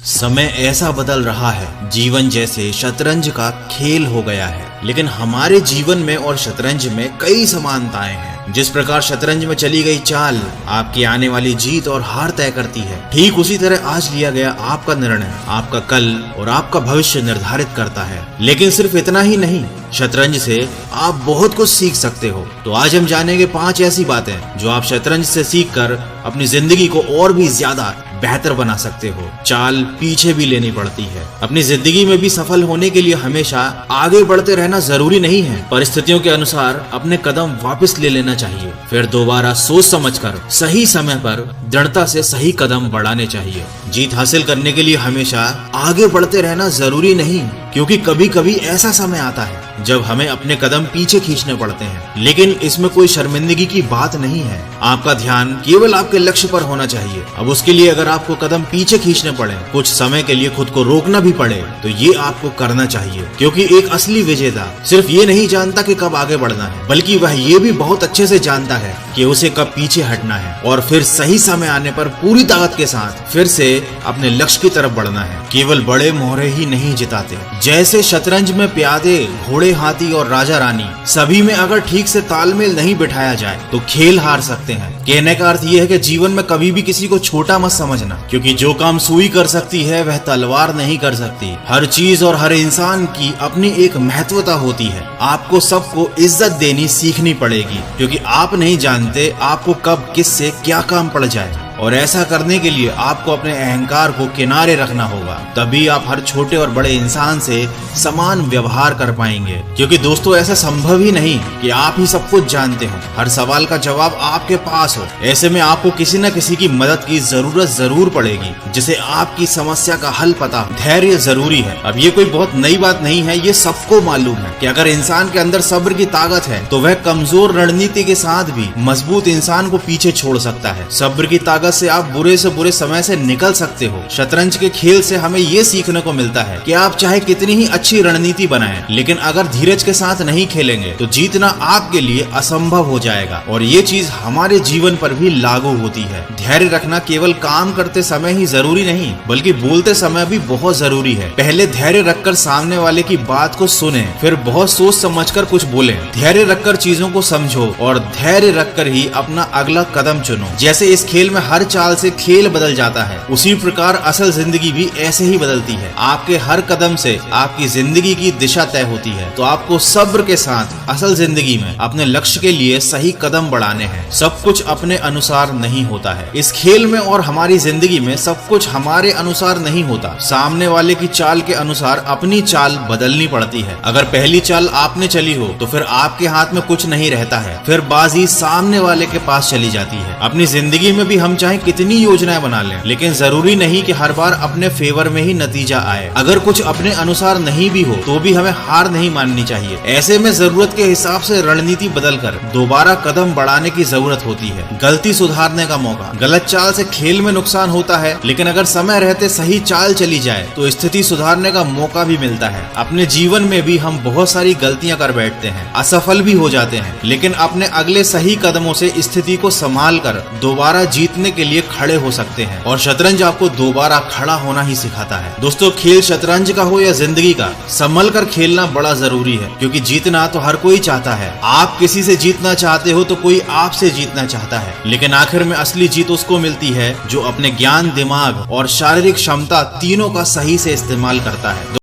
समय ऐसा बदल रहा है, जीवन जैसे शतरंज का खेल हो गया है। लेकिन हमारे जीवन में और शतरंज में कई समानताएं हैं। जिस प्रकार शतरंज में चली गई चाल आपकी आने वाली जीत और हार तय करती है, ठीक उसी तरह आज लिया गया आपका निर्णय आपका कल और आपका भविष्य निर्धारित करता है। लेकिन सिर्फ इतना ही नहीं, शतरंज से आप बहुत कुछ सीख सकते हो। तो आज हम जानेंगे 5 ऐसी बातें जो आप शतरंज से सीखकर अपनी जिंदगी को और भी ज्यादा बेहतर बना सकते हो। चाल पीछे भी लेनी पड़ती है। अपनी जिंदगी में भी सफल होने के लिए हमेशा आगे बढ़ते रहना जरूरी नहीं है। परिस्थितियों के अनुसार अपने कदम वापस ले लेना चाहिए, फिर दोबारा सोच समझकर सही समय पर दृढ़ता से सही कदम बढ़ाने चाहिए। जीत हासिल करने के लिए हमेशा आगे बढ़ते रहना जरूरी नहीं, क्योंकि कभी कभी ऐसा समय आता है जब हमें अपने कदम पीछे खींचने पड़ते हैं। लेकिन इसमें कोई शर्मिंदगी की बात नहीं है। आपका ध्यान केवल आपके लक्ष्य पर होना चाहिए। अब उसके लिए अगर आपको कदम पीछे खींचने पड़े, कुछ समय के लिए खुद को रोकना भी पड़े, तो ये आपको करना चाहिए। क्योंकि एक असली विजेता सिर्फ ये नहीं जानता कि कब आगे बढ़ना है, बल्कि वह ये भी बहुत अच्छे से जानता है कि उसे कब पीछे हटना है और फिर सही समय आने पर पूरी ताकत के साथ फिर से अपने लक्ष्य की तरफ बढ़ना है। केवल बड़े मोहरे ही नहीं जिताते। जैसे शतरंज में प्यादे, घोड़े, हाथी और राजा रानी, सभी में अगर ठीक से तालमेल नहीं बिठाया जाए तो खेल हार सकते हैं। कहने का अर्थ यह है कि जीवन में कभी भी किसी को छोटा मत समझना, क्योंकि जो काम सुई कर सकती है वह तलवार नहीं कर सकती। हर चीज और हर इंसान की अपनी एक महत्वता होती है। आपको सबको इज्जत देनी सीखनी पड़ेगी, क्योंकि आप नहीं जानते आपको कब किससे क्या काम पड़ जाए। और ऐसा करने के लिए आपको अपने अहंकार को किनारे रखना होगा। तभी आप हर छोटे और बड़े इंसान से समान व्यवहार कर पाएंगे। क्योंकि दोस्तों, ऐसा संभव ही नहीं कि आप ही सब कुछ जानते हो, हर सवाल का जवाब आपके पास हो। ऐसे में आपको किसी न किसी की मदद की जरूरत जरूर पड़ेगी, जिसे आपकी समस्या का हल पता। धैर्य जरूरी है। अब ये कोई बहुत नई बात नहीं है, ये सबको मालूम है कि अगर इंसान के अंदर सब्र की ताकत है तो वह कमजोर रणनीति के साथ भी मजबूत इंसान को पीछे छोड़ सकता है। सब्र की ताकत से आप बुरे से बुरे समय से निकल सकते हो। शतरंज के खेल से हमें ये सीखने को मिलता है कि आप चाहे कितनी ही अच्छी रणनीति बनाएं, लेकिन अगर धीरज के साथ नहीं खेलेंगे तो जीतना आपके लिए असंभव हो जाएगा। और ये चीज हमारे जीवन पर भी लागू होती है। धैर्य रखना केवल काम करते समय ही जरूरी नहीं, बल्कि बोलते समय भी बहुत जरूरी है। पहले धैर्य रखकर सामने वाले की बात को सुने, फिर बहुत सोच समझकर कुछ बोले। धैर्य रखकर चीजों को समझो और धैर्य रखकर ही अपना अगला कदम चुनो। जैसे इस खेल में हर चाल से खेल बदल जाता है, उसी प्रकार असल जिंदगी भी ऐसे ही बदलती है। आपके हर कदम से आपकी जिंदगी की दिशा तय होती है। तो आपको सब्र के साथ असल जिंदगी में अपने लक्ष्य के लिए सही कदम बढ़ाने हैं। सब कुछ अपने अनुसार नहीं होता है। इस खेल में और हमारी जिंदगी में सब कुछ हमारे अनुसार नहीं होता। सामने वाले की चाल के अनुसार अपनी चाल बदलनी पड़ती है। अगर पहली चाल आपने चली हो तो फिर आपके हाथ में कुछ नहीं रहता है, फिर बाजी सामने वाले के पास चली जाती है। अपनी जिंदगी में भी हम चाहे कितनी योजनाएं बना लें, लेकिन जरूरी नहीं कि हर बार अपने फेवर में ही नतीजा आए। अगर कुछ अपने अनुसार नहीं भी हो तो भी हमें हार नहीं माननी चाहिए। ऐसे में जरूरत के हिसाब से रणनीति बदलकर दोबारा कदम बढ़ाने की जरूरत होती है। गलती सुधारने का मौका। गलत चाल से खेल में नुकसान होता है, लेकिन अगर समय रहते सही चाल चली जाए तो स्थिति सुधारने का मौका भी मिलता है। अपने जीवन में भी हम बहुत सारी गलतियां कर बैठते हैं, असफल भी हो जाते हैं, लेकिन अपने अगले सही कदमों से स्थिति को संभाल कर दोबारा जीतने के लिए खड़े हो सकते हैं। और शतरंज आपको दोबारा खड़ा होना ही सिखाता है। दोस्तों, खेल शतरंज का हो या जिंदगी का, संभल कर खेलना बड़ा जरूरी है। क्योंकि जीतना तो हर कोई चाहता है। आप किसी से जीतना चाहते हो तो कोई आपसे जीतना चाहता है, लेकिन आखिर में असली जीत उसको मिलती है जो अपने ज्ञान, दिमाग और शारीरिक क्षमता तीनों का सही से इस्तेमाल करता है।